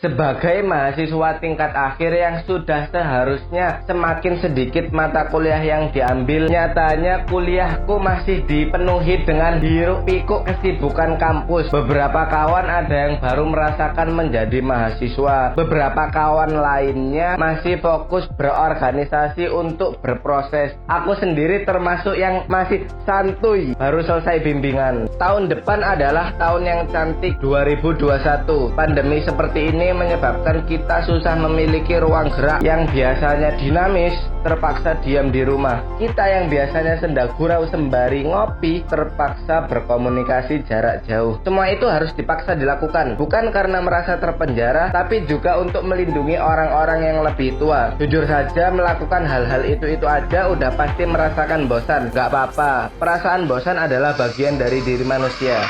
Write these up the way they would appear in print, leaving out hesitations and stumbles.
Sebagai mahasiswa tingkat akhir yang sudah seharusnya semakin sedikit mata kuliah yang diambil, nyatanya kuliahku masih dipenuhi dengan hiruk pikuk kesibukan kampus. Beberapa kawan ada yang baru merasakan menjadi mahasiswa, beberapa kawan lainnya masih fokus berorganisasi untuk berproses. Aku sendiri termasuk yang masih santuy, baru selesai bimbingan. Tahun depan adalah tahun yang cantik, 2021. Pandemi seperti ini menyebabkan kita susah memiliki ruang gerak. Yang biasanya dinamis terpaksa diam di rumah. Kita yang biasanya senda gurau sembari ngopi terpaksa berkomunikasi jarak jauh. Semua itu harus dipaksa dilakukan, bukan karena merasa terpenjara, tapi juga untuk melindungi orang-orang yang lebih tua. Jujur saja, melakukan hal-hal itu aja udah pasti merasakan bosan. Gak apa-apa, perasaan bosan adalah bagian dari diri manusia.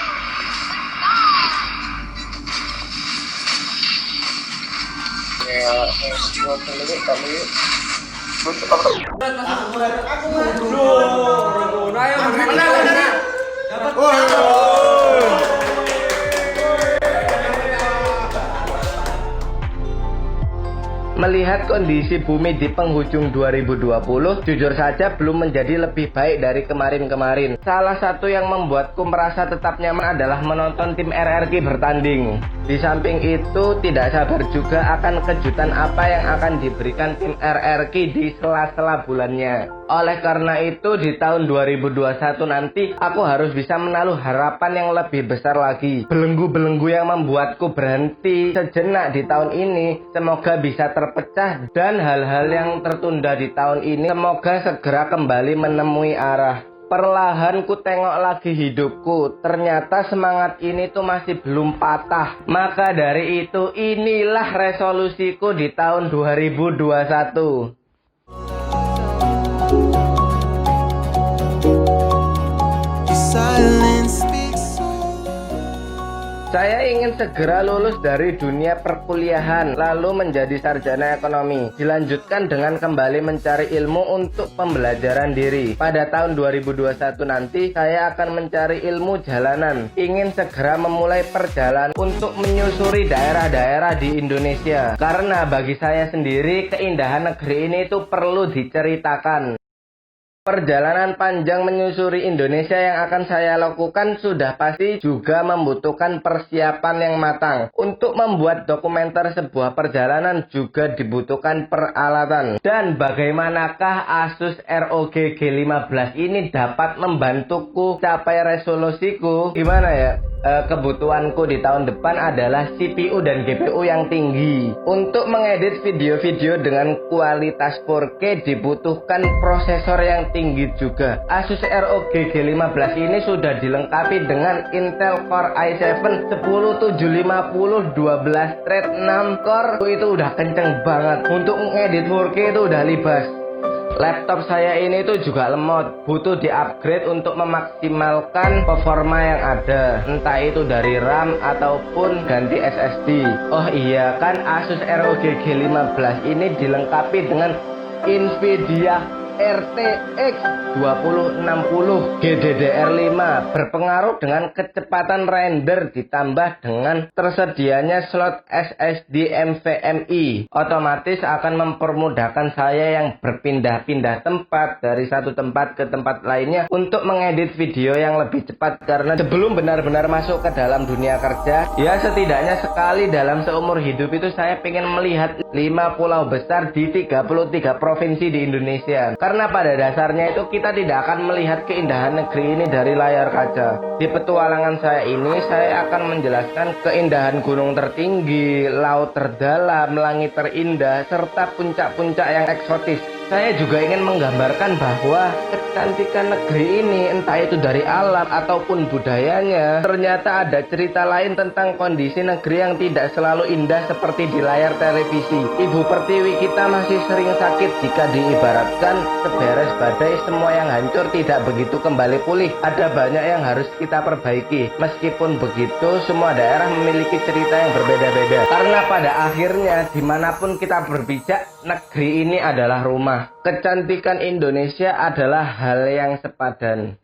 Melihat kondisi bumi di penghujung 2020, jujur saja belum menjadi lebih baik dari kemarin-kemarin. Salah satu yang membuatku merasa tetap nyaman adalah menonton tim RRQ bertanding. Di samping itu, tidak sabar juga akan kejutan apa yang akan diberikan tim RRQ di sela-sela bulannya. Oleh karena itu, di tahun 2021 nanti, aku harus bisa menaruh harapan yang lebih besar lagi. Belenggu-belenggu yang membuatku berhenti sejenak di tahun ini, semoga bisa terpecah, dan hal-hal yang tertunda di tahun ini semoga segera kembali menemui arah. Perlahan ku tengok lagi hidupku, ternyata semangat ini tuh masih belum patah. Maka dari itu, inilah resolusiku di tahun 2021. Saya ingin segera lulus dari dunia perkuliahan, lalu menjadi sarjana ekonomi. Dilanjutkan dengan kembali mencari ilmu untuk pembelajaran diri. Pada tahun 2021 nanti, saya akan mencari ilmu jalanan. Ingin segera memulai perjalanan untuk menyusuri daerah-daerah di Indonesia. Karena bagi saya sendiri, keindahan negeri ini itu perlu diceritakan. Perjalanan panjang menyusuri Indonesia yang akan saya lakukan sudah pasti juga membutuhkan persiapan yang matang. Untuk membuat dokumenter sebuah perjalanan juga dibutuhkan peralatan. Dan bagaimanakah Asus ROG G15 ini dapat membantuku capai resolusiku? Gimana ya? Kebutuhanku di tahun depan adalah CPU dan GPU yang tinggi. Untuk mengedit video-video dengan kualitas 4K dibutuhkan prosesor yang tinggi juga. Asus ROG G15 ini sudah dilengkapi dengan Intel Core i7 10750 12 thread 6 core. Itu udah kenceng banget. Untuk mengedit 4K itu udah libas. Laptop saya ini tuh juga lemot, butuh di-upgrade untuk memaksimalkan performa yang ada, entah itu dari RAM ataupun ganti SSD. Oh iya, kan Asus ROG G15 ini dilengkapi dengan Nvidia RTX 2060 GDDR5, berpengaruh dengan kecepatan render ditambah dengan tersedianya slot SSD NVMe. Otomatis akan mempermudahkan saya yang berpindah-pindah tempat dari satu tempat ke tempat lainnya untuk mengedit video yang lebih cepat. Karena sebelum benar-benar masuk ke dalam dunia kerja, ya setidaknya sekali dalam seumur hidup itu saya pengen melihat 5 pulau besar di 33 provinsi di Indonesia. Karena pada dasarnya itu kita tidak akan melihat keindahan negeri ini dari layar kaca. Di petualangan saya ini, saya akan menjelaskan keindahan gunung tertinggi, laut terdalam, langit terindah, serta puncak-puncak yang eksotis. Saya juga ingin menggambarkan bahwa kecantikan negeri ini, entah itu dari alam ataupun budayanya, ternyata ada cerita lain tentang kondisi negeri yang tidak selalu indah seperti di layar televisi. Ibu Pertiwi kita masih sering sakit jika diibaratkan seberes badai, semua yang hancur tidak begitu kembali pulih. Ada banyak yang harus kita perbaiki. Meskipun begitu, semua daerah memiliki cerita yang berbeda-beda. Karena pada akhirnya, dimanapun kita berpijak, negeri ini adalah rumah. Kecantikan Indonesia adalah hal yang sepadan.